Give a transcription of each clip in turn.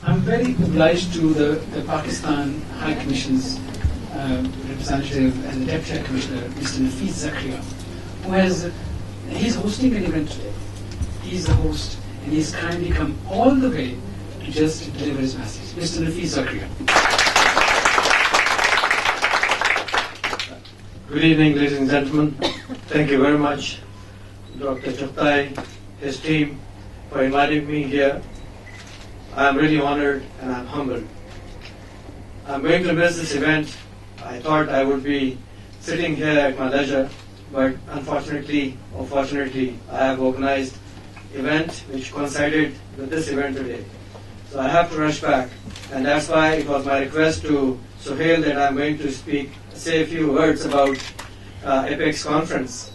I'm very obliged to the Pakistan High Commission's representative and the Deputy High Commissioner, Mr. Nafeez Zakaria, who he's hosting an event today. He's the host, and he's kindly come all the way to just deliver his message. Mr. Nafeez Zakaria. Good evening, ladies and gentlemen. Thank you very much, Dr. Chugtai, his team, for inviting me here. I'm really honored and I'm humbled. I'm going to miss this event. I thought I would be sitting here at my leisure, but unfortunately or fortunately, I have organized an event which coincided with this event today. So I have to rush back, and that's why it was my request to Suhail that I'm going to say a few words about APEX conference.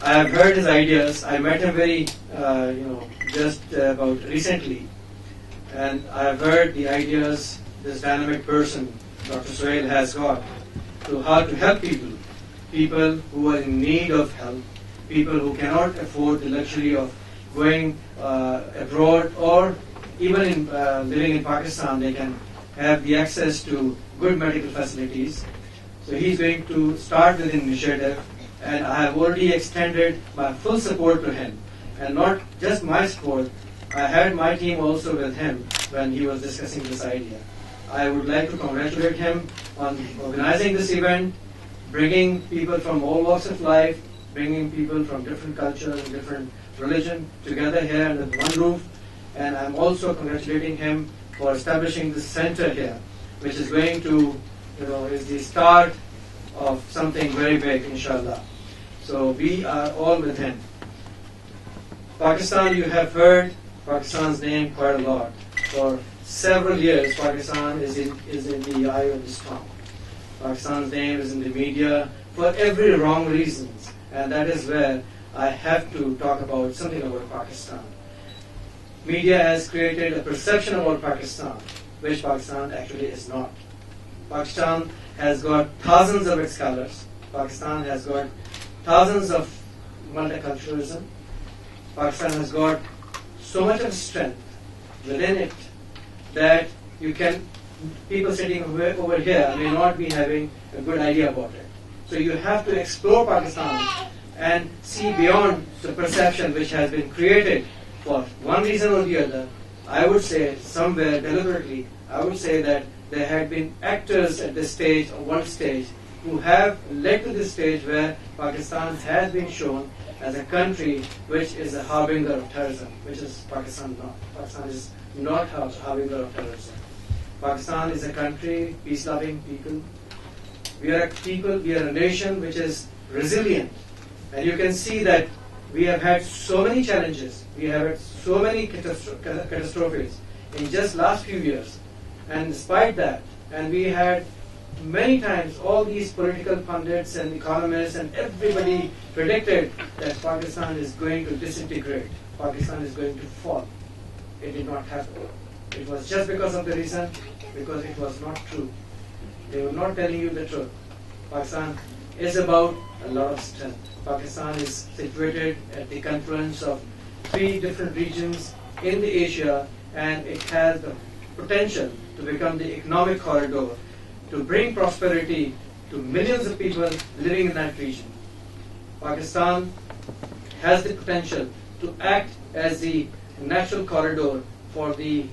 I have heard his ideas. I met him just about recently, and I have heard the ideas this dynamic person, Dr. Suhail, has got to how to help people who are in need of help, people who cannot afford the luxury of going abroad, or even in living in Pakistan, they can have the access to good medical facilities. So he's going to start with an initiative, and I have already extended my full support to him. And not just my support, I had my team also with him when he was discussing this idea. I would like to congratulate him on organizing this event, bringing people from all walks of life, bringing people from different cultures and different religion together here under one roof. And I'm also congratulating him for establishing this center here, which is going to, is the start of something very big, inshallah. So we are all with him. Pakistan, you have heard Pakistan's name quite a lot. For several years, Pakistan is in the eye of the storm. Pakistan's name is in the media for every wrong reasons, and that is where I have to talk about something about Pakistan. Media has created a perception about Pakistan, which Pakistan actually is not. Pakistan has got thousands of its scholars. Pakistan has got thousands of multiculturalism. Pakistan has got so much of strength within it that people sitting over here may not be having a good idea about it. So you have to explore Pakistan and see beyond the perception which has been created for one reason or the other. I would say somewhere deliberately, I would say that there had been actors at this stage or one stage who have led to this stage where Pakistan has been shown as a country which is a harbinger of terrorism, which is Pakistan not. Pakistan is not a harbinger of terrorism. Pakistan is a country, peace-loving people. We are a nation which is resilient. And you can see that we have had so many challenges. We have had so many catastrophes in just last few years. And despite that, and we had many times all these political pundits and economists and everybody predicted that Pakistan is going to disintegrate. Pakistan is going to fall. It did not happen. It was just because of the reason, because it was not true. They were not telling you the truth. Pakistan is about a lot of strength. Pakistan is situated at the confluence of 3 different regions in the Asia, and it has the potential to become the economic corridor to bring prosperity to millions of people living in that region. Pakistan has the potential to act as the natural corridor for the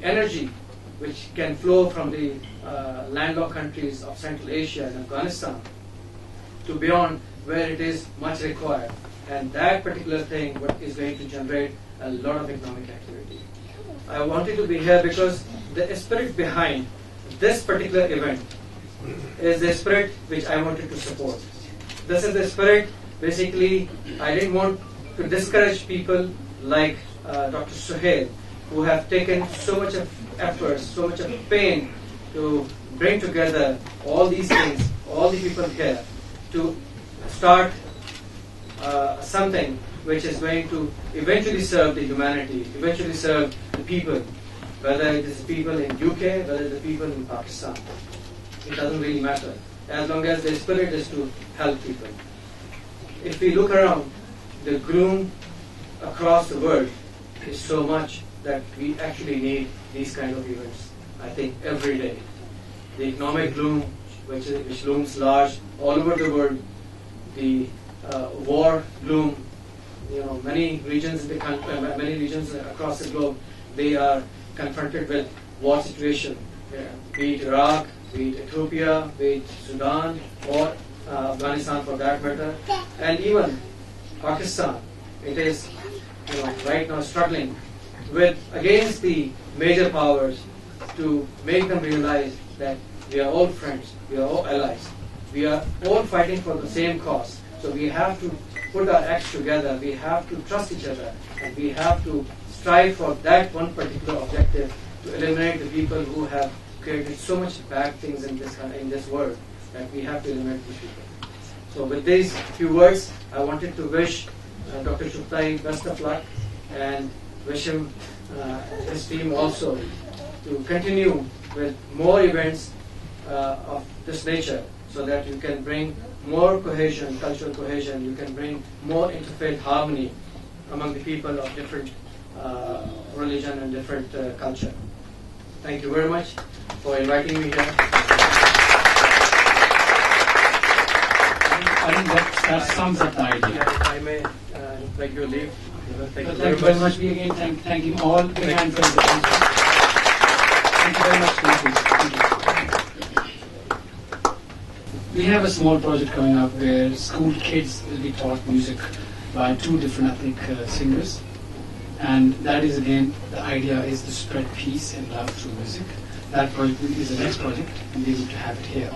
energy which can flow from the landlocked countries of Central Asia and Afghanistan to beyond where it is much required. And that particular thing is going to generate a lot of economic activity. I wanted to be here because the spirit behind this particular event is the spirit which I wanted to support. This is the spirit, basically, I didn't want to discourage people like Dr. Suhail, who have taken so much of effort, so much of pain to bring together all these things, all the people here, to start something which is going to eventually serve the humanity, eventually serve the people, whether it is the people in UK, whether it is the people in Pakistan. It doesn't really matter, as long as the spirit is to help people. If we look around, the gloom across the world is so much that we actually need these kind of events, I think, every day. The economic gloom, which looms large all over the world, the war gloom, many regions in the country, many regions across the globe, they are confronted with war situation, be it Iraq, be it Ethiopia, be it Sudan, or Afghanistan for that matter, and even Pakistan. It is right now struggling against the major powers to make them realize that we are all friends, we are all allies, we are all fighting for the same cause. So we have to put our acts together, we have to trust each other, and we have to strive for that one particular objective, to eliminate the people who have created so much bad things in this world, that we have to eliminate these people. So with these few words, I wanted to wish Dr. Chugtai best of luck, and wish him, his team also, to continue with more events of this nature, so that you can bring more cohesion, cultural cohesion, you can bring more interfaith harmony among the people of different religion and different culture. Thank you very much for inviting me here. I think that sums up the idea. If I may beg your leave. Thank you very much. We again thank you all. Big hand for the Thank you very much. Thank you. We have a small project coming up where school kids will be taught music by two different ethnic singers. And that is, again, the idea is to spread peace and love through music. That project is the next project, and we're going to have it here.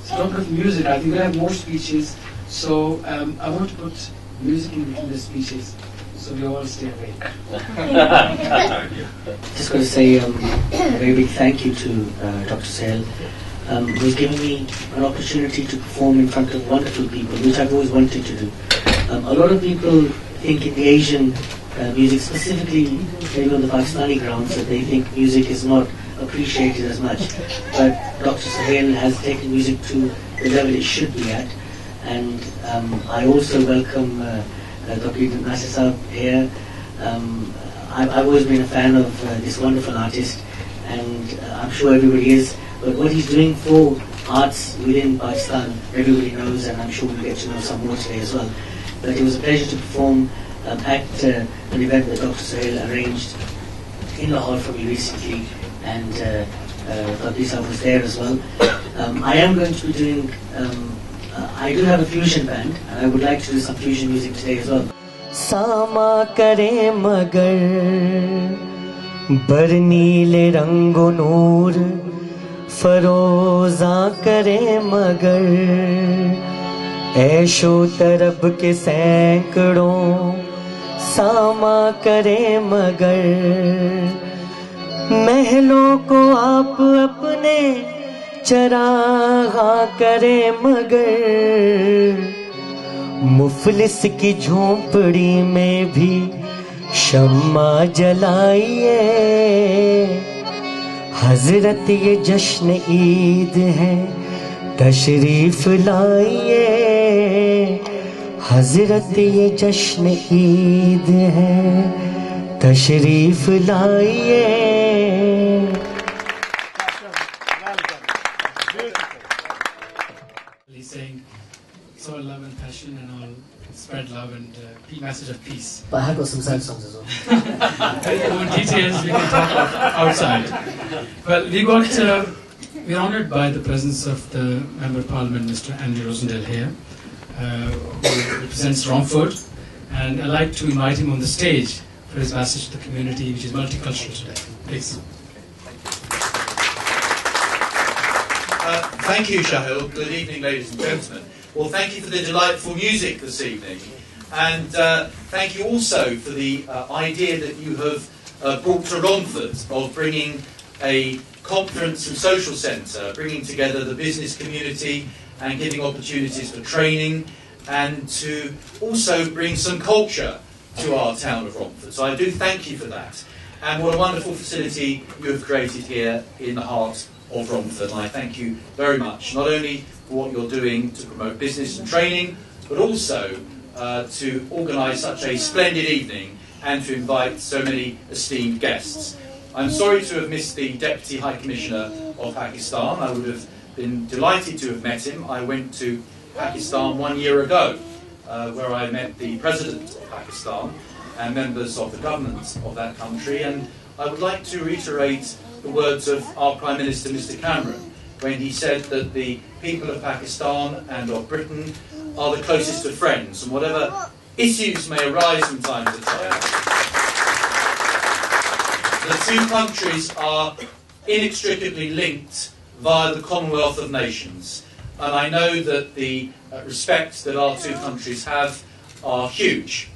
So talking of music, I think we have more speeches. So I want to put music in between the speeches, so we all stay awake. Just going to say a very big thank you to Dr. Sahel, who's given me an opportunity to perform in front of wonderful people, which I've always wanted to do. A lot of people think in the Asian music, specifically maybe on the Pakistani grounds, that they think music is not appreciated as much. But Dr. Sahel has taken music to the level it should be at. And I also welcome Dr. Nasir Saab here. I've always been a fan of this wonderful artist, and I'm sure everybody is. But what he's doing for arts within Pakistan, everybody knows, and I'm sure we'll get to know some more today as well. But it was a pleasure to perform at an event that Dr. Sahel arranged in Lahore for me recently, and Dr. Saab was there as well. I am going to be doing, I do have a fusion band, and I would like to do some fusion music today as well. Sama kare magar barneele rango noor Feroza करे मगर ऐशो तरब के सैकड़ों सामा करे मगर महलों को आप अपने चरागा करे मगर मुफलिस की झोंपड़ी में भी शम्मा जलाइए हजरत ये जश्न ईद है तशरीफ लाइए हजरत ये जश्न ईद है तशरीफ लाइए He's saying it's all love and passion and all spread love and message of peace. But I have got some sad songs as well. More details we can talk of outside. Well, we're honoured by the presence of the Member of Parliament, Mr. Andy Rosendale here, who represents Romford, and I'd like to invite him on the stage for his message to the community, which is multicultural today. Please. Thank you, Shahil. Good evening, ladies and gentlemen. Well, thank you for the delightful music this evening, and thank you also for the idea that you have brought to Romford of bringing a conference and social centre, bringing together the business community and giving opportunities for training, and to also bring some culture to our town of Romford. So I do thank you for that. And what a wonderful facility you have created here in the heart of Romford. And I thank you very much, not only for what you're doing to promote business and training, but also to organise such a splendid evening and to invite so many esteemed guests. I'm sorry to have missed the Deputy High Commissioner of Pakistan. I would have been delighted to have met him. I went to Pakistan 1 year ago, where I met the President of Pakistan and members of the government of that country, and I would like to reiterate the words of our Prime Minister, Mr. Cameron, when he said that the people of Pakistan and of Britain are the closest of friends, and whatever issues may arise from time to time, the two countries are inextricably linked via the Commonwealth of Nations. And I know that the respect that our two countries have are huge.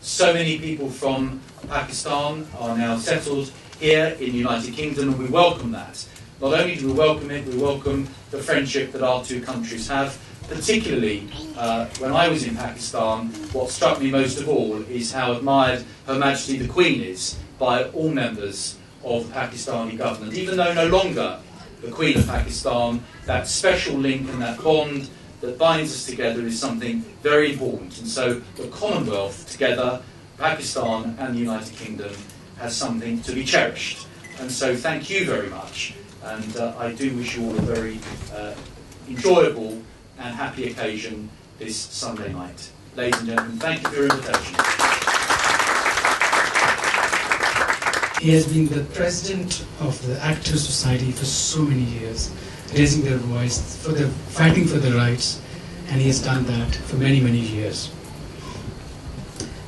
So many people from Pakistan are now settled here in the United Kingdom, and we welcome that. Not only do we welcome it, we welcome the friendship that our two countries have. Particularly, when I was in Pakistan, what struck me most of all is how admired Her Majesty the Queen is by all members of the Pakistani government. Even though no longer the Queen of Pakistan, that special link and that bond that binds us together is something very important. And so the Commonwealth together, Pakistan and the United Kingdom, has something to be cherished. And so thank you very much. And I do wish you all a very enjoyable and happy occasion this Sunday night. Ladies and gentlemen, thank you for your invitation. He has been the president of the Actors Society for so many years, raising their voice, fighting for their rights, and he has done that for many, many years.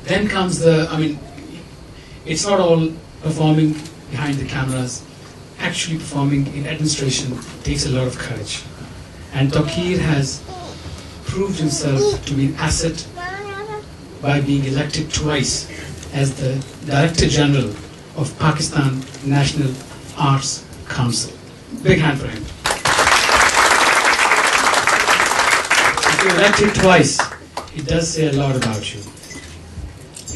Then comes it's not all performing behind the cameras. Actually performing in administration takes a lot of courage. And Tauqeer has proved himself to be an asset by being elected twice as the Director General of Pakistan National Arts Council. Big hand for him. If you're elected twice, it does say a lot about you.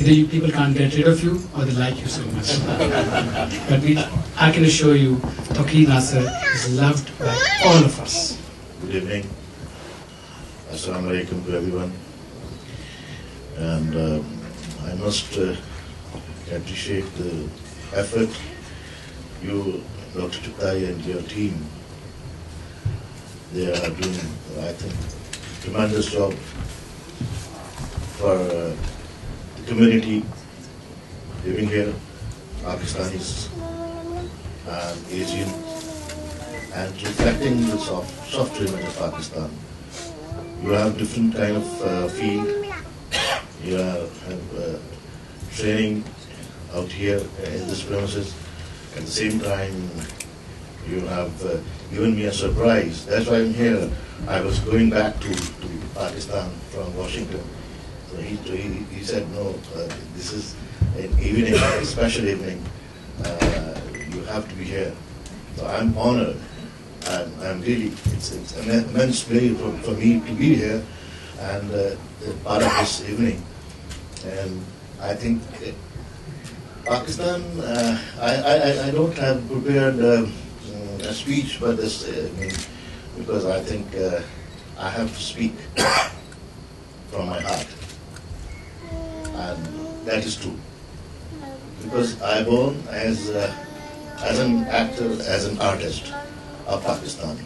Either people can't get rid of you or they like you so much. But I can assure you, Tauqeer Nasser is loved by all of us. Good evening. Assalamu alaikum to everyone. And I must appreciate the effort you, Dr. Chukai, and your team. They are doing, I think, a tremendous job for the community living here, Pakistanis and Asian, and reflecting the soft image of Pakistan. You have different kind of field. You have training out here in this premises. At the same time, you have given me a surprise. That's why I'm here. I was going back to Pakistan from Washington. So he said, no, this is an evening, a special evening. You have to be here. So I'm honored. I'm really, it's an immense pleasure for me to be here and part of this evening. And I think Pakistan, I don't have prepared a speech for this, because I think I have to speak from my heart. And that is true. Because I born as an actor, as an artist of Pakistan.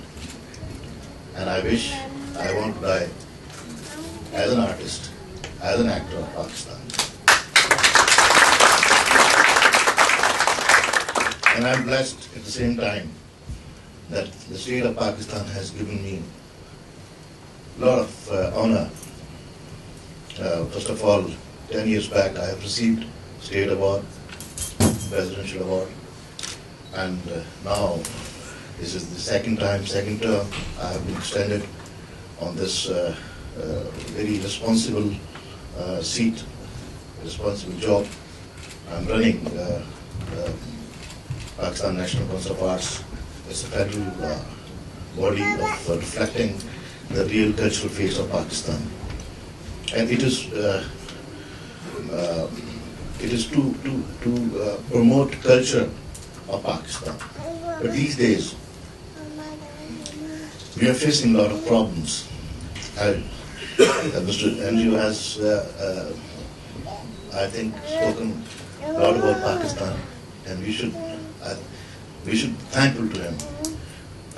And I wish I want to die as an artist, as an actor of Pakistan. And I'm blessed at the same time that the state of Pakistan has given me a lot of honor. First of all, 10 years back I have received state award, presidential award, and now this is the second term I have been extended on this very responsible seat, responsible job. I'm running Pakistan National Council of Arts. It's a federal body of reflecting the real cultural face of Pakistan. And it is to promote culture of Pakistan. But these days, we are facing a lot of problems. Mr. Andrew has I think, spoken a lot about Pakistan, and we should be thankful to him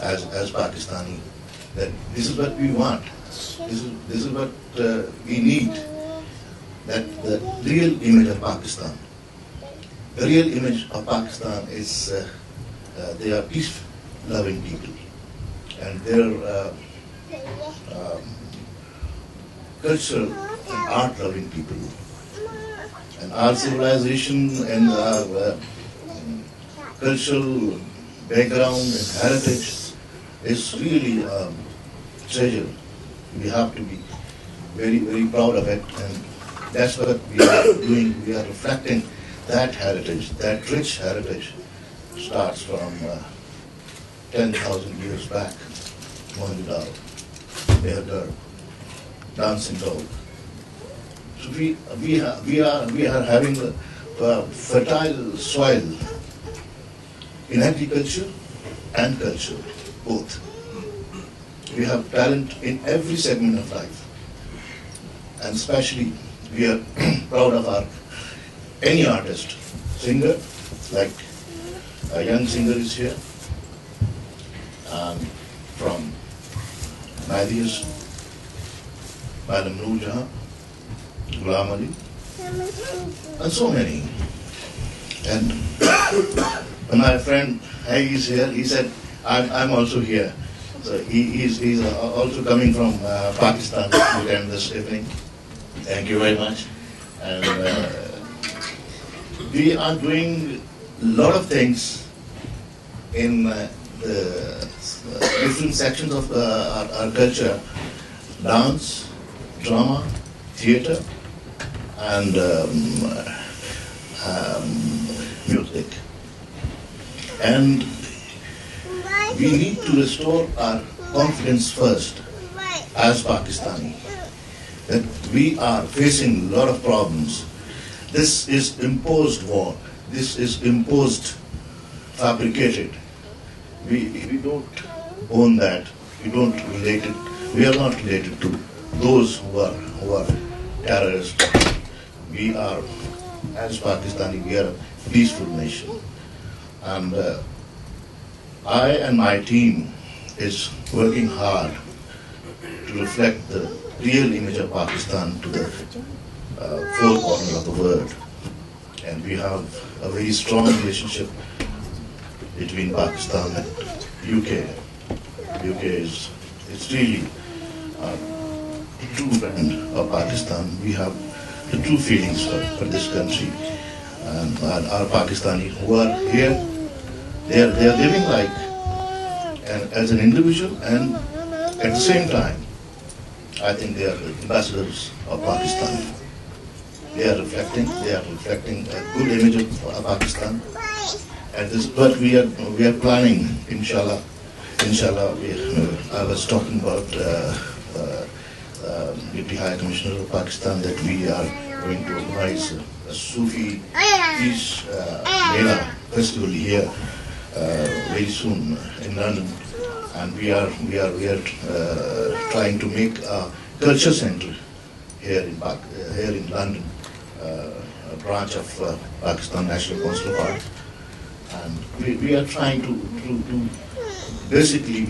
as Pakistani, that this is what we want. This is what we need. That the real image of Pakistan. The real image of Pakistan is they are peace-loving people, and their cultural and art-loving people. And our civilization and our cultural background and heritage is really a treasure. We have to be very, very proud of it, and that's what we are doing. We are reflecting that heritage, that rich heritage starts from 10,000 years back. Mohenjo-daro, Mehergarh, Dancing Dog. So we are having a fertile soil in agriculture and culture, both. We have talent in every segment of life, and especially we are proud of any artist, singer, like a young singer is here, from Madhius, Madam Noor Jahan, Ghulam Ali, and so many. And when my friend Hai is here, he said, I'm also here. So he's also coming from Pakistan to attend this evening. Thank you very much. And we are doing a lot of things in the different sections of our culture: dance, drama, theater, and music. And we need to restore our confidence first as Pakistani, that we are facing a lot of problems. This is imposed war. This is imposed, fabricated. We don't own that. We don't relate it. We are not related to those who are terrorists. We are, as Pakistani, we are a peaceful nation. And I and my team is working hard to reflect the real image of Pakistan to the four corners of the world. And we have a very strong relationship between Pakistan and UK. UK is really a true friend of Pakistan. We have the true feelings for this country. And our Pakistani who are here, they are living like as an individual, and at the same time, I think they are the ambassadors of Pakistan. They are reflecting a good image of Pakistan. And this is what we are planning, inshallah. I was talking about Deputy High Commissioner of Pakistan that we are going to organize a Sufi Peace Mela festival here very soon in London, and we are trying to make a culture center here in London, a branch of Pakistan National Council of Art, and we are trying to basically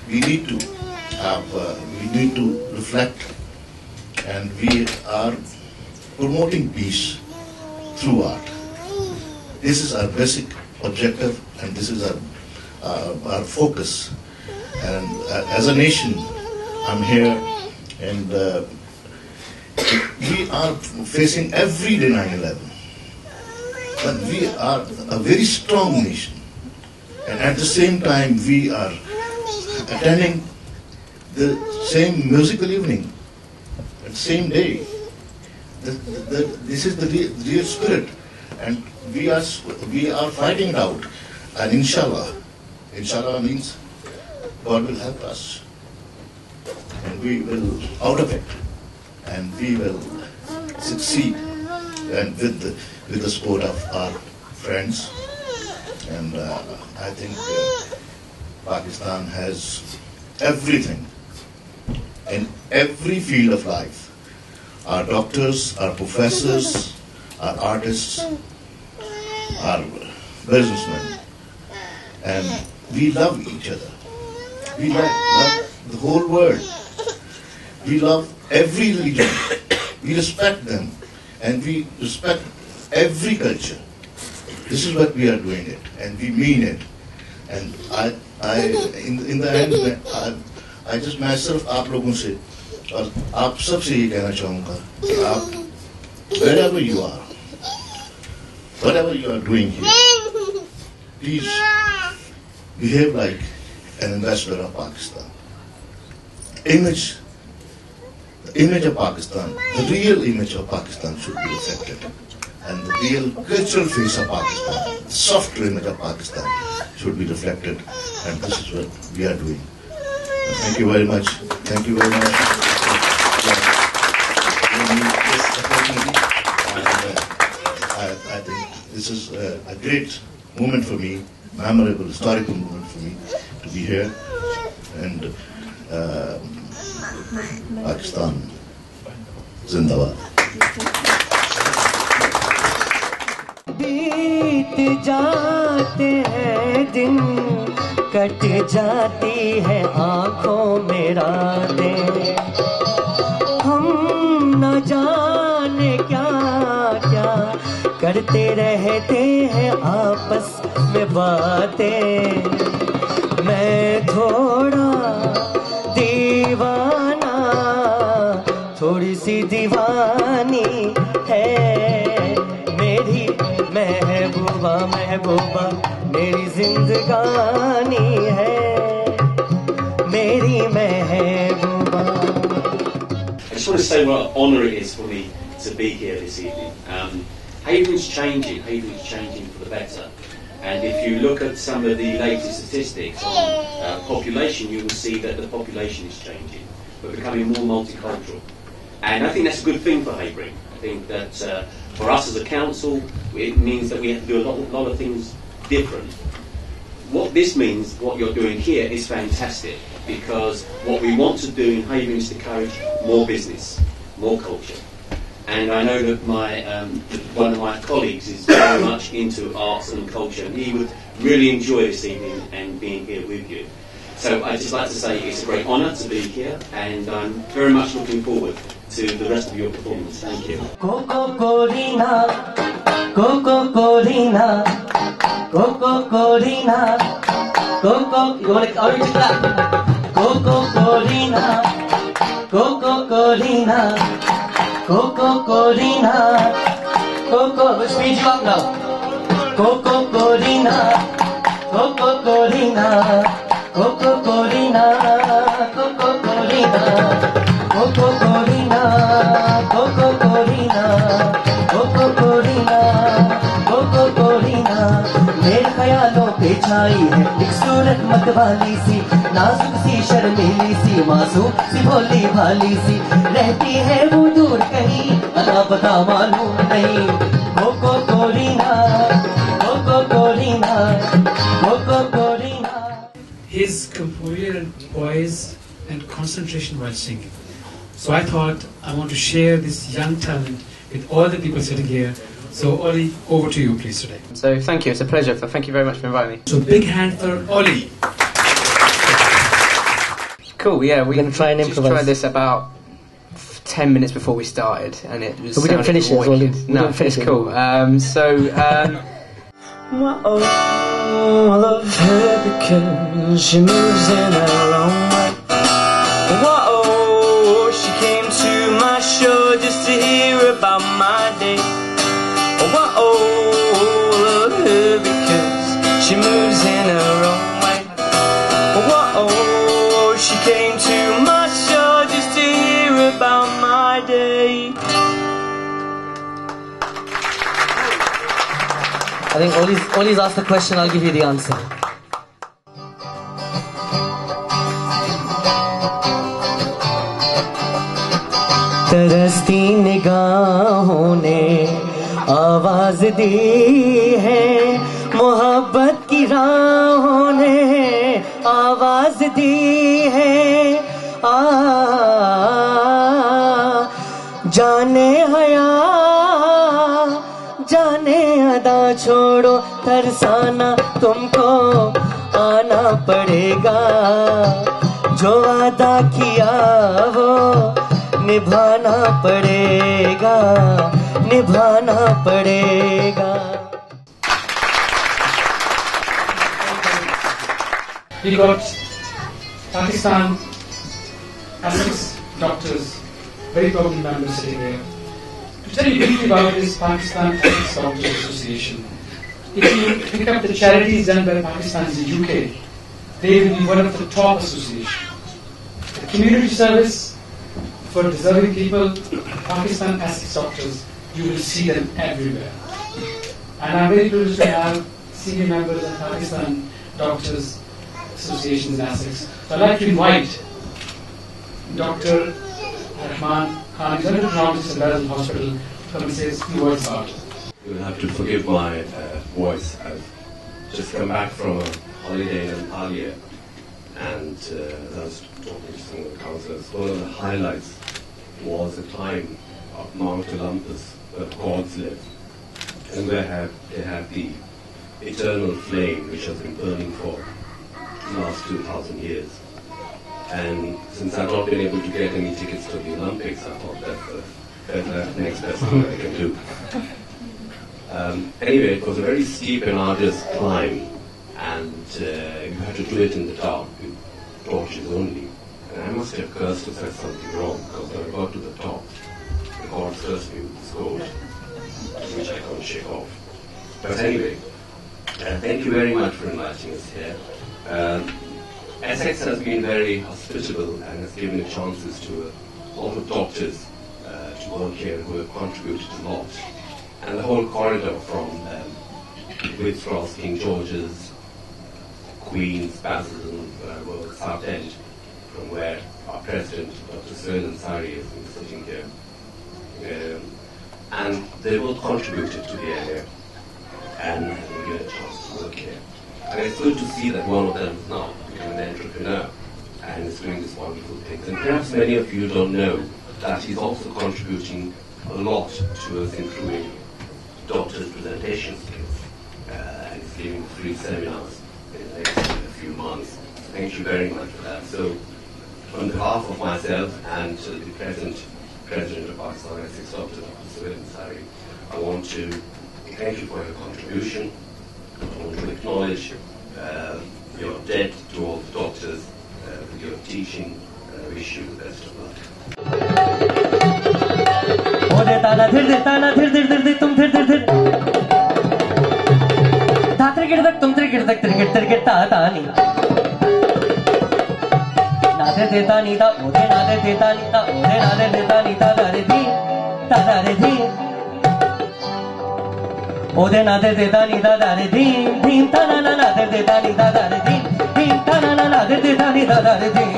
we need to reflect, and we are promoting peace through art. This is our basic objective, and this is our focus. And as a nation, I'm here, and we are facing every day 9/11. But we are a very strong nation, and at the same time, we are attending the same musical evening at the same day. This is the real spirit, and we are fighting it out. And inshallah means God will help us, and we will out of it, and we will succeed, and with the support of our friends. And I think Pakistan has everything in every field of life. our doctors, our professors, our artists, our businessmen. And we love each other. We love the whole world. We love every religion. We respect them. And we respect every culture. This is what we are doing it. And we mean it. And in the end, I just myself, आप लोगों से और आप सबसे ये कहना चाहूँगा कि आप wherever you are, whatever you are doing here, please behave like an ambassador of Pakistan. The image of Pakistan, the real image of Pakistan should be reflected. And the real cultural face of Pakistan, the softer image of Pakistan should be reflected. And this is what we are doing. Thank you very much. Thank you very much. I think this is a great moment for me, memorable, historical moment for me to be here. And Pakistan, Zindabad. बीत जाते हैं दिन, cut जाती है आँखों में रातें, हम न जाने क्या क्या करते रहते हैं आपस में बातें। मैं थोड़ा दीवाना, थोड़ी सी दीवानी है मेरी महबूबा, महबूबा मेरी जिंदगानी है मेरी महबूबा। I just want to say what an honour it is for me to be here this evening. Haverin's changing for the better. And if you look at some of the latest statistics on population, you will see that the population is changing. We're becoming more multicultural. And I think that's a good thing for Havering. I think that for us as a council, it means that we have to do a lot of things different. What this means, what you're doing here, is fantastic, because what we want to do in Havering is to encourage more business, more culture. And I know that one of my colleagues is very much into arts and culture, and he would really enjoy this evening and being here with you. So I'd just like to say it's a great honour to be here, and I'm very much looking forward to the rest of your performance. Thank you. Coco-Corina, Coco-Corina, Coco-Corina, Coco. You want to clap? Coco-Corina, Coco-Corina, Coco-Corina, Coco. We'll speed you up now. Coco-Corina, Coco-Corina, Coco-Corina, Coco-Corina, Coco-Corina, Coco-Corina, Coco-Corina, Coco-Corina। मेरे ख्यालों पे छाई है एक सूरत मतवाली सी, नाजुक सी शर्मीली सी, मासूम सी भोली भाली सी, रहती है वो दूर कहीं अता पता मालूम नहीं। Cocoa-Corina, cocoa-Corina, cocoa-Corina. His composure and poise and concentration while singing. So I thought I want to share this young talent with all the people sitting here. So Ollie, over to you please today. So thank you, it's a pleasure. Thank you very much for inviting me. So big hand for Ollie. Cool, yeah, we're going to try and just improvise. tried this about 10 minutes before we started, and it was. So we didn't finish it as well. No, it's cool. Whoa, I love her because she moves in her own way. Whoa, she came to my show just to hear about my day. Whoa, I love her because she moves in her own way. Whoa, she came to my show just to hear about my day. I think Ollie's asked the question, I'll give you the answer. तरसती निगाहों ने आवाज दी है, मोहब्बत की राहों ने आवाज दी है। जाने हया जाने अदा छोड़ो तरसाना तुमको आना पड़ेगा जो वादा किया वो निभाना पड़ेगा निभाना पड़ेगा We got Pakistan Essex doctors, very prominent members sitting here. To tell you briefly about this Pakistan Essex Doctors Association, if you pick up the charities done by Pakistan in the UK, they will be one of the top associations. The community service for deserving people, Pakistan Essex Doctors, you will see them everywhere. And I'm very privileged to have senior members of Pakistan Doctors Associations in Essex. So I'd like to invite Dr. Rahman Khan, who's a neurologist at Basel Hospital, to come and say a few words about it. You will have to forgive my voice. I've just come back from a holiday in Antalya, and I was talking to some of the councillors. One of the highlights was the climb of Mount Olympus, where the gods live, and where they have the eternal flame which has been burning for the last 2,000 years. And since I've not been able to get any tickets to the Olympics, I thought that's the next best thing that I can do. Anyway, it was a very steep and arduous climb, and you had to do it in the dark with torches only. And I must have cursed or said something wrong, because when I got to the top, the god cursed me with this gold, which I couldn't shake off. But anyway, thank you very much for inviting us here. Essex has been very hospitable and has given chances to a lot of doctors to work here who have contributed a lot. And the whole corridor from Whit's Cross, King George's, Queen's, Basildon, South End, from where our President, Dr. Suhail Ansari, has been sitting here. And they both contributed to the area and have been given a chance to work here. And it's good to see that one of them is now become an entrepreneur and is doing these wonderful things. And perhaps many of you don't know that he's also contributing a lot towards improving doctors' presentation skills. And he's giving free seminars in the next few months. Thank you very much for that. So, on behalf of myself and the present President of Pakistan Essex, Dr. Suhail Ansari, I want to thank you for your contribution. I want to acknowledge your debt to all the doctors with your teaching. I wish you the best of luck. Ode na de da ni da da re dhin dhin ta na na de da ni da da re dhin dhin ta na na de da ni da da re dhin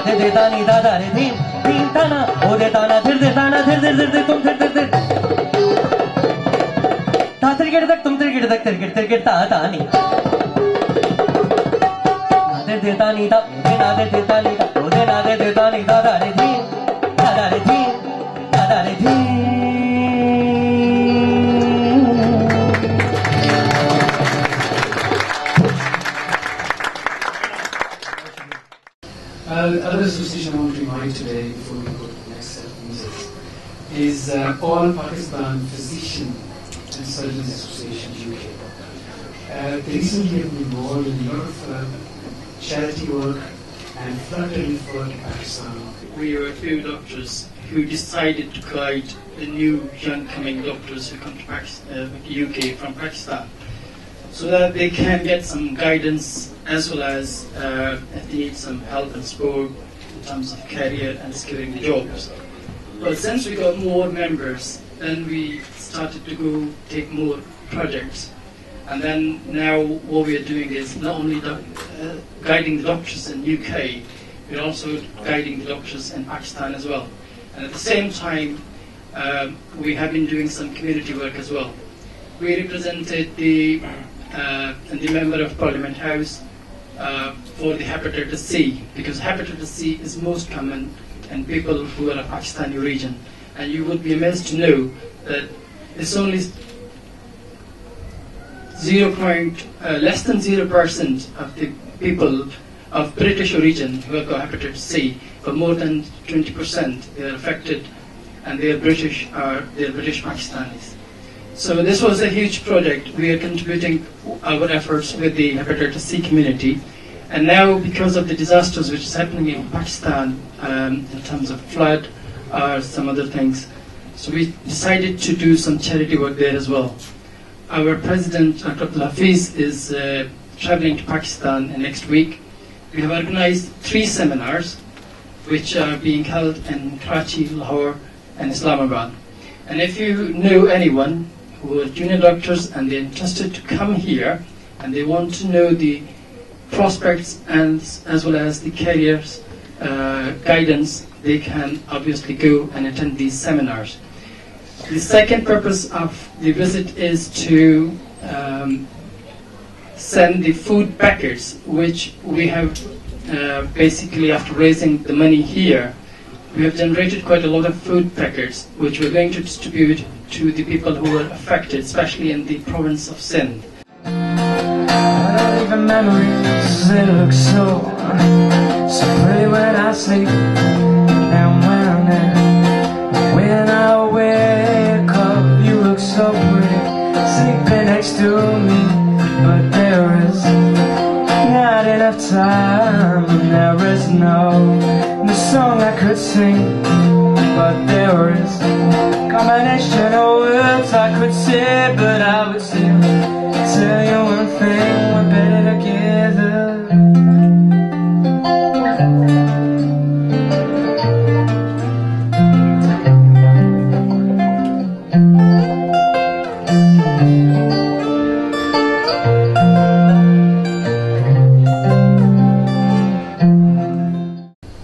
dhin de da ni da da re dhin dhin ta na ode ta na de da na de tum de ta ter dak tum ter ta ni na de da ni da ode na de da ni da ode na de da ni da da re dhin da re dhin da re dhin. The other association I want to invite today, before we go to the next set of music, is All Pakistan Physician and Surgeons Association UK. They recently have been involved in a lot of charity work and flood relief work in Pakistan. We were a few doctors who decided to guide the new young coming doctors who come to UK from Pakistan, so that they can get some guidance as well as if they need some help and support in terms of career and securing the jobs. But since we got more members, then we started to go take more projects. And then now what we are doing is not only guiding the doctors in UK, we're also guiding the doctors in Pakistan as well. And at the same time, we have been doing some community work as well. We represented the Member of Parliament House for the hepatitis C, because hepatitis C is most common and people who are of Pakistani origin. And you would be amazed to know that it's only less than 0% of the people of British origin who have got hepatitis C, but more than 20% they are affected, and they are British Pakistanis. So this was a huge project. We are contributing our efforts with the hepatitis C community, and now because of the disasters which is happening in Pakistan in terms of flood or some other things, so we decided to do some charity work there as well. Our president, Dr. Abdul Hafiz, is traveling to Pakistan next week. We have organized 3 seminars which are being held in Karachi, Lahore and Islamabad. And if you know anyone who are junior doctors and they're interested to come here and they want to know the prospects and as well as the careers guidance, they can obviously go and attend these seminars. The second purpose of the visit is to send the food packets, which we have basically, after raising the money here, we have generated quite a lot of food packets, which we're going to distribute to the people who are affected, especially in the province of Sindh. I don't even memories, they look so pretty when I sleep, and when I'm there, when I wake up, you look so pretty, sleeping next to me, but there is not enough time, and there is no song I could sing, but there is a combination of words I could say, but I would still tell you one thing, we're better together.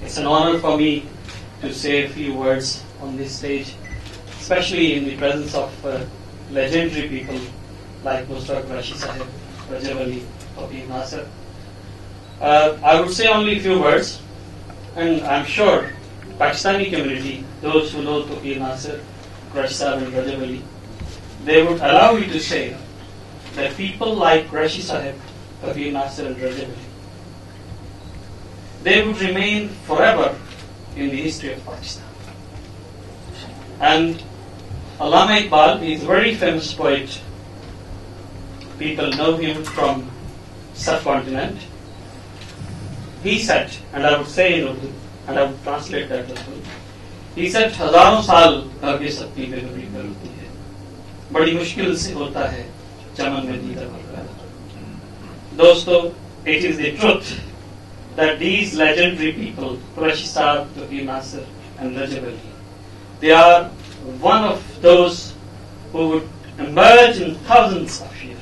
It's an honor for me to say a few words on this stage, especially in the presence of legendary people like Mushtaq Qureshi Sahib, Rajab Ali, Tawfiq Nasir. I would say only a few words, and I'm sure Pakistani community, those who know Tawfiq Nasir, Qureshi Sahib and Rajab Ali, they would allow you to say that people like Qureshi Sahib, Tawfiq Nasir and Rajab Ali, they would remain forever in the history of Pakistan. And Allama Iqbal is a very famous poet. People know him from subcontinent. He said, and I would say in Urdu, and I would translate that as well. He said, "हजारों साल भाग्य सबकी बेगुरी होती है, बड़ी मुश्किल से होता है चमन में दीदा भर." Dosto, it is the truth that these legendary people, Qureshi Sahib, Tawfiq Nasir and Rajab Ali, they are one of those who would emerge in thousands of years.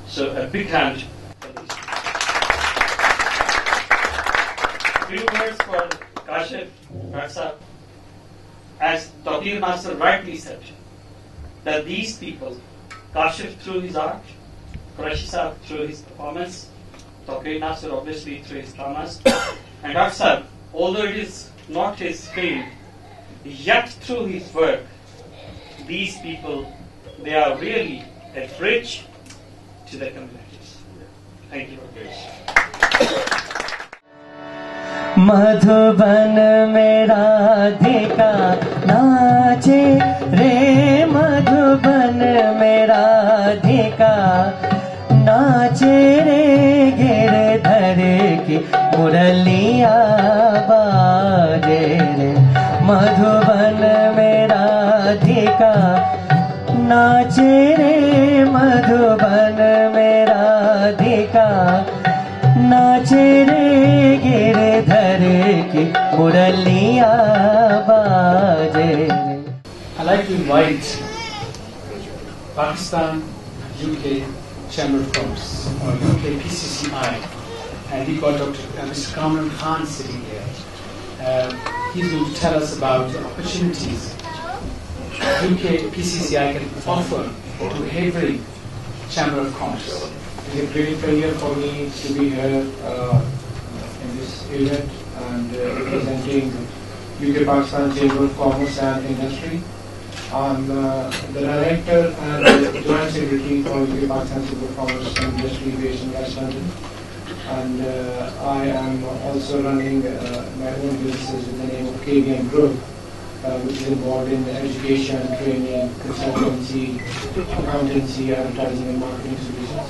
So a big hand for these. Few words for Kashif Sahib. As Tawfiq Nasir rightly said, that these people, Kashif through his art, Qureshi Sahib through his performance, Tawfiq Nasir obviously through his dramas, and Sahib, although it is not his field, yet through his work, these people, they are really a bridge to their communities. Thank you very much. Madhuban में राधिका नाचे रे, मधुबन में राधिका नाचे रे, गिरधर की मुरलिया बाजे रे, मधुबन में राधिका नाचे रे, मधुबन में राधिका नाचे रे, गिरधर की मुरलिया बाजे रे. I'd like to invite Pakistan UK Chamber of Commerce, or UK PCCI, and we've got Mr. Kamran Khan sitting here. He's going to tell us about the opportunities UK PCCI can offer to every Chamber of Commerce. It's a great pleasure for me to be here in this event and representing UK-Pakistan Chamber of Commerce and Industry. I'm the Director and the Joint Secretary for UK-Pakistan Chamber of Commerce and Industry based in West London. And I am also running my own businesses with the name of KVM Group, which is involved in education, training, consultancy, accountancy, advertising and marketing solutions.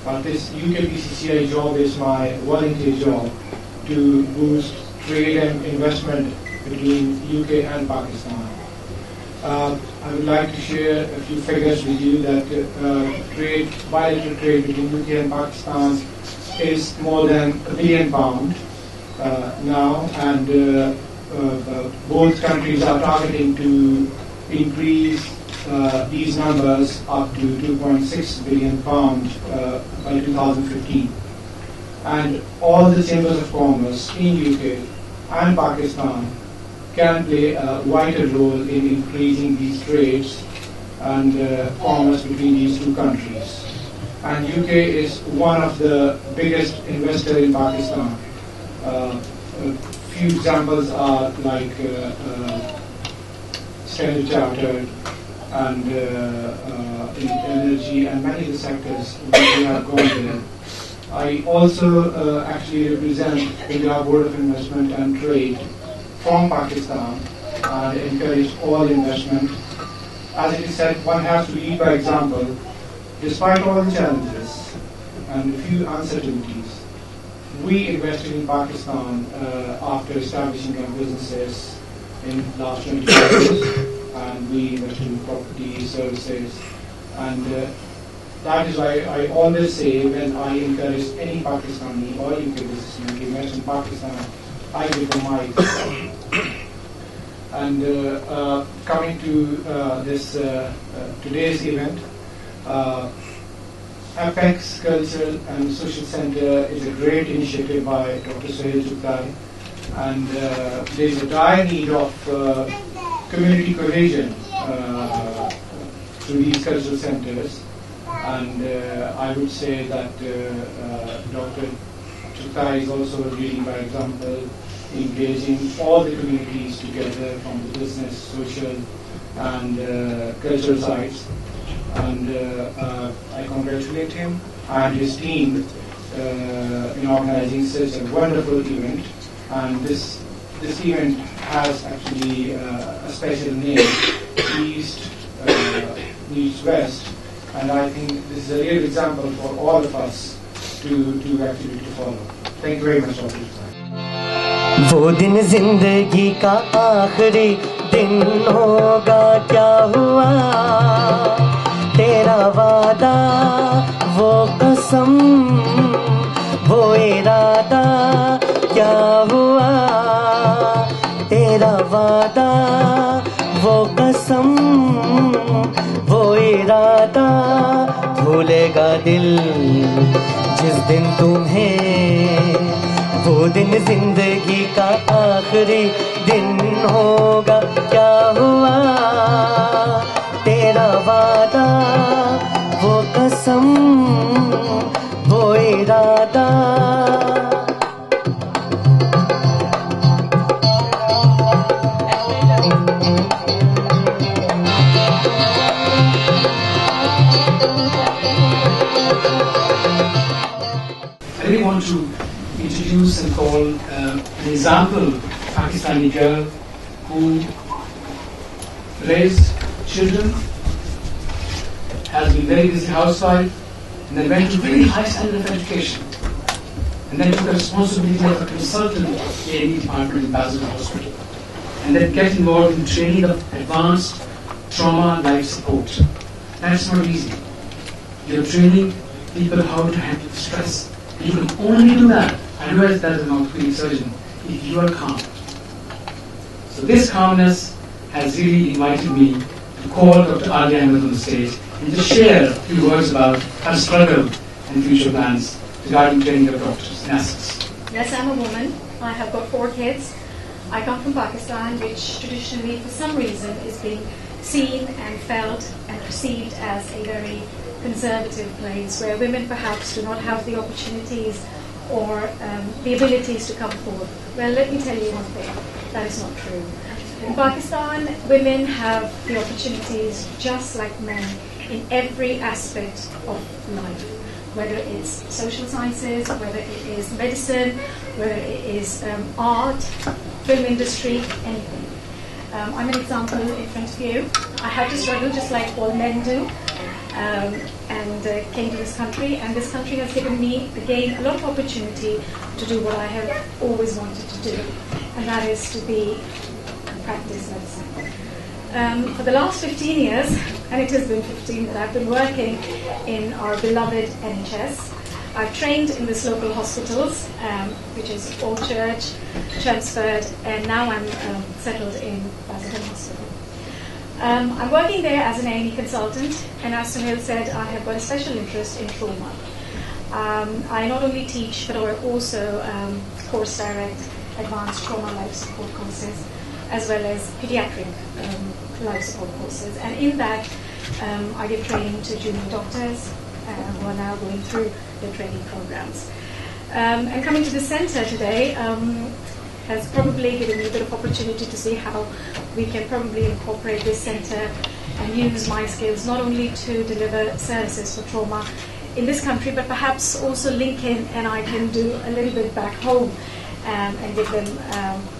But this UK-PCCI job is my volunteer job to boost trade and investment between UK and Pakistan. I would like to share a few figures with you that bilateral trade between UK and Pakistan is more than £1 billion now, and both countries are targeting to increase these numbers up to £2.6 billion by 2015. And all the chambers of commerce in UK and Pakistan can play a vital role in increasing these trades and commerce between these two countries. And UK is one of the biggest investors in Pakistan. A few examples are like Standard Chartered and in energy and many of the sectors we have gone there. I also actually represent India Board of Investment and Trade from Pakistan and encourage all investment. As it is said, one has to lead by example. Despite all the challenges and a few uncertainties, we invested in Pakistan after establishing our businesses in the last 25 years, and we invested in property, services, and that is why I always say when I encourage any Pakistani or UK businessman to invest in Pakistan, I give them my example. And coming to this today's event, Apex Cultural and Social Center is a great initiative by Dr. Sohail Chugtai, and there is a dire need of community cohesion through these cultural centers. And I would say that Dr. Chugtai is also leading by example, engaging all the communities together from the business, social, and cultural sides. And I congratulate him and his team in organizing such a wonderful event. And this event has actually a special name, East meets West. And I think this is a real example for all of us to actually to follow. Thank you very much for your time. वो दिन जिंदगी का आखिरी दिन होगा, क्या हुआ तेरा वादा, वो कसम, वो इरादा, क्या हुआ तेरा वादा, वो कसम, वो इरादा, भूलेगा दिल जिस दिन तुम्हें, वो दिन जिंदगी का आखिरी दिन होगा, क्या हुआ तेरा वादा, वो कसम, वो इरादा. I really want to introduce and call an example Pakistani girl who raised children, has been very busy housewife, and then went to very high standard of education, and then took the responsibility of a consultant A&E department in Basildon Hospital, and then get involved in training of advanced trauma life support. That's not easy. You're training people how to handle stress. You can only do that, otherwise that is an orthopedic surgeon, if you are calm. So this calmness has really invited me to call Dr. Alia Ahmed on the stage and just share a few words about her struggle and future plans regarding training of doctors, nurses. Yes, I'm a woman. I have got 4 kids. I come from Pakistan, which traditionally, for some reason, is being seen and felt and perceived as a very conservative place where women perhaps do not have the opportunities or the abilities to come forward. Well, let me tell you one thing. That is not true. In Pakistan, women have the opportunities just like men in every aspect of life, whether it's social sciences, whether it is medicine, whether it is art, film industry, anything. I'm an example in front of you. I had to struggle just like all men do, and came to this country, and this country has given me, again, a lot of opportunity to do what I have always wanted to do, and that is to practice medicine. For the last 15 years, and it has been 15 that I've been working in our beloved NHS. I've trained in this local hospitals, which is Allchurch, Chelmsford, and now I'm settled in Basildon Hospital. I'm working there as an A&E consultant, and as Sunil said, I have got a special interest in trauma. I not only teach, but I also course direct advanced trauma life support courses, as well as pediatric life support courses. And in that, I give training to junior doctors who are now going through the training programs. And coming to the center today has probably given me a bit of opportunity to see how we can probably incorporate this center and use my skills not only to deliver services for trauma in this country, but perhaps also link in and I can do a little bit back home and give them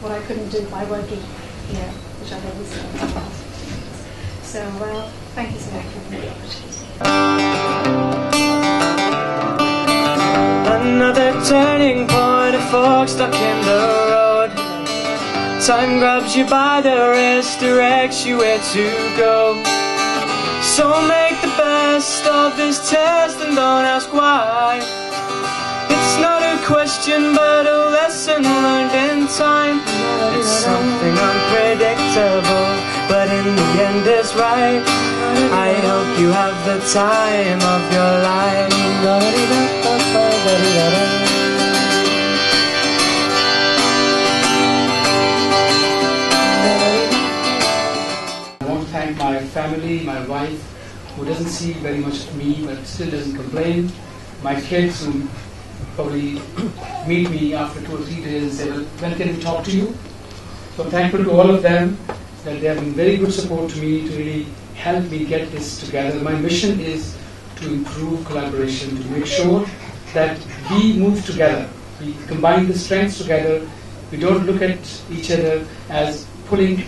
what I couldn't do by working here, which I've always done in the past. So, thank you so much for the opportunity. Another turning point, a fork stuck in the road. Time grabs you by the wrist, directs you where to go. So make the best of this test and don't ask why. It's not a question but a lesson learned in time. It's something unpredictable, but in the end it's right. I hope you have the time of your life. I want to thank my family, my wife, who doesn't see very much of me but still doesn't complain. My kids who probably meet me after 2 or 3 days and say, well, when can we talk to you? So I'm thankful to all of them that they have been very good support to me to really help me get this together. My mission is to improve collaboration, to make sure that we move together. We combine the strengths together. We don't look at each other as pulling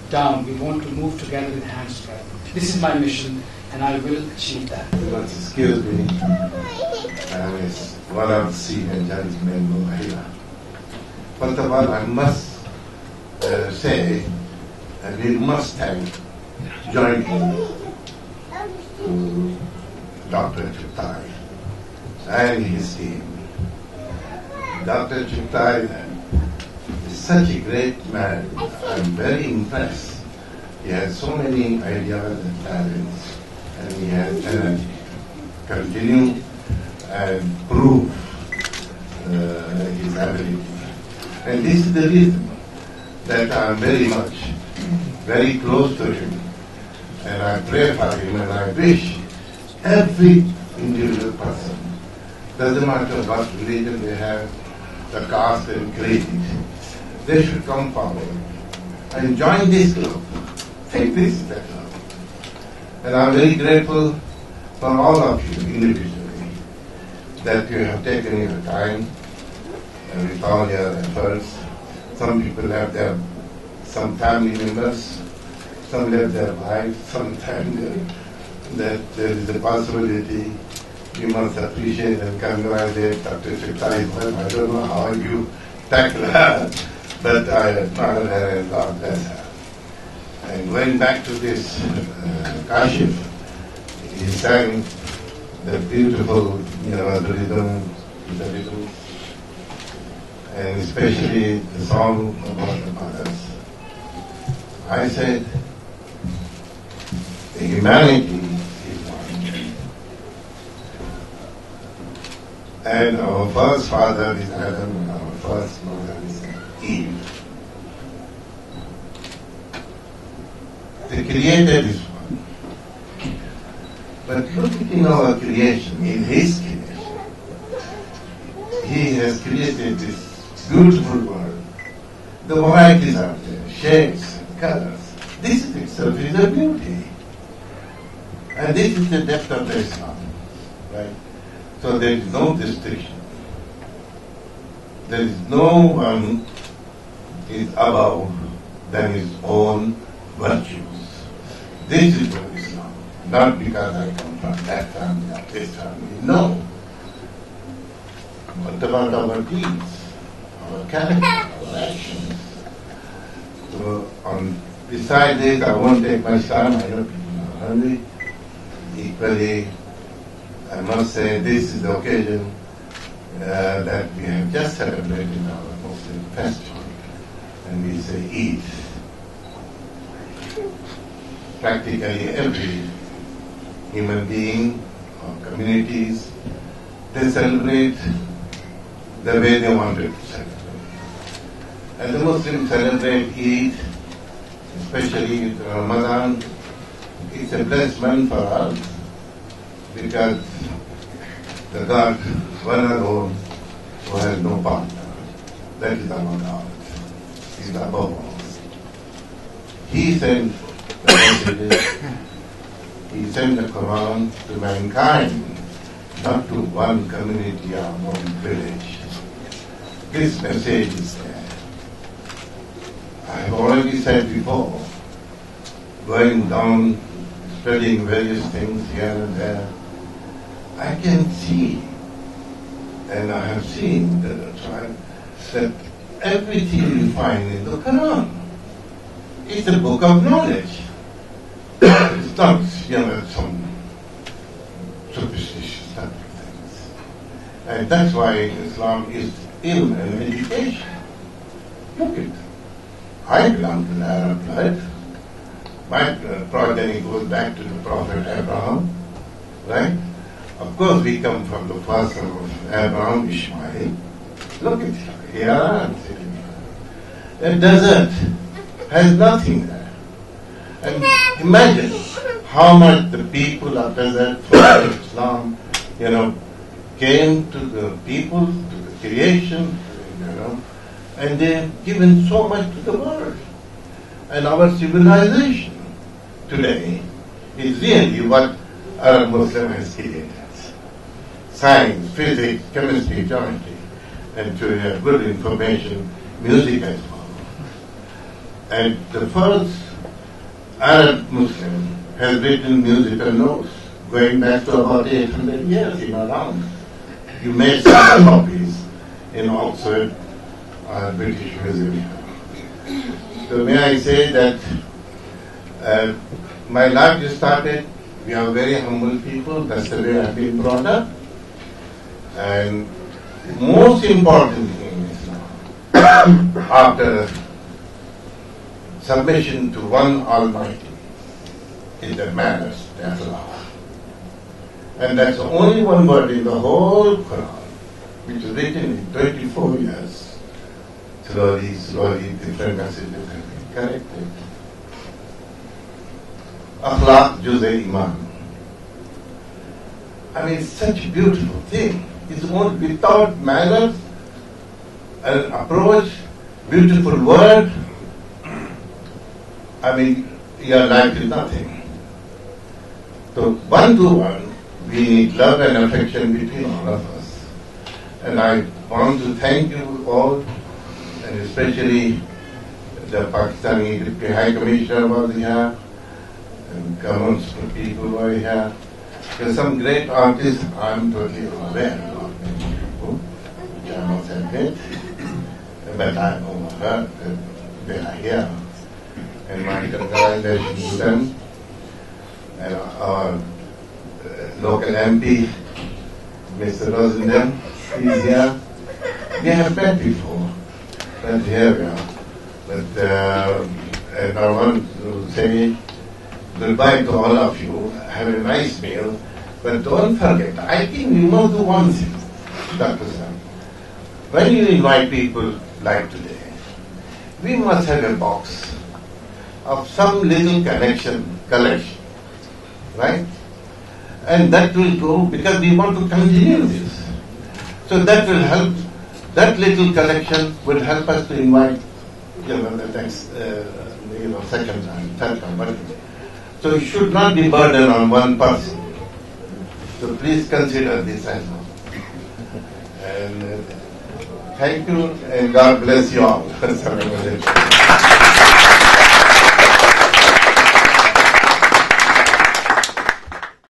down. We want to move together with hands together. This is my mission, and I will achieve that. Excuse me, I is one of the senior gentlemen of Mahila. First of all, I must say that we must thank jointly to Dr. Chuttai and his team. Dr. Chuttai is such a great man. I'm very impressed. He has so many ideas and talents, and he has energy. Continue and prove his ability. And this is the reason that I am very close to him. And I pray for him, and I wish every individual person, doesn't matter what religion they have, the caste and creed, they should come forward and join this club. Take this step. And I'm very grateful for all of you individually that you have taken your time and with all your efforts. Some people have some family members, some have their wives, sometimes that there is a possibility. You must appreciate and congratulate Dr. Chuttai. I don't know how you tackle her, but I admire her and God bless her. And going back to this Kashif, he sang the beautiful, the rhythm, and especially the song about the mothers. I said, the humanity is one. And our first father is Adam, and our first mother is Eve. The Creator is one. But look in our creation, in His creation. He has created this beautiful world The varieties are there, shapes, colors. This itself is a beauty. And this is the depth of the Islam, right? So there is no distinction. There is no one is above than his own virtues. This is what Islam. Not because I come from that family or this family. No. But about our deeds, our character, our actions. So besides this, I won't take much time. I know people are hungry. Equally, I must say this is the occasion that we have just celebrated our Muslim festival, and we say Eid. Practically every human being or communities, they celebrate the way they wanted to celebrate. And the Muslims celebrate Eid, especially with Ramadan. It's a blessed month for us because the God, one alone, who has no partner, that is our God. He is above all. He sent the messages, He sent the Quran to mankind, not to one community or one village. This message is there. I have already said before, going down, studying various things here and there, I can see, and I have seen that everything you find in the Quran is a book of knowledge. It's not, some superstitious type of things. And that's why Islam is ilm and education. Look it. I belong to the Arab blood. My progeny goes back to the Prophet Abraham, right? Of course, we come from the first son of Abraham, Ishmael. Look at here I am sitting here. A desert has nothing there. And imagine how much the people of desert for Islam, came to the people, to the creation, and they've given so much to the world. And our civilization today is really what Arab Muslim has created. Science, physics, chemistry, geometry, and to have good information, music as well. And the first Arab Muslim has written musical notes going back to about 800 years in Iran. You made some copies in Oxford, British Museum. So may I say that my life just started, we are very humble people, that's the way I've been brought up. And most important thing in Islam, after submission to one Almighty, is the manners, that's love. And that's the only one word in the whole Quran, which is written in 24 years. Slowly, different messages have been corrected. Akhlaq Juz-e Iman. I mean, it's such a beautiful thing. It's only without manners, an approach, beautiful word. I mean, your life is nothing. So, one to one, we need love and affection between all of us. And I want to thank you all, and especially the Pakistani Deputy High Commissioner was here, and governments people were here. There are some great artists I'm totally aware of, many people, which I must admit, but I overheard that they are here. And my congratulations to them. And our local MP, Mr. Rosendale, is here. We have met before, but here we are. But and I want to say goodbye to all of you. Have a nice meal. But don't forget, I think we must do one thing, Dr. Sam. When you invite people like today, we must have a box of some little collection, right? And that will go, because we want to continue this. So that will help, that little collection will help us to invite the next, second time, third time, whatever. So it should not be burden on one person. So please consider this as well. And thank you, and God bless you all.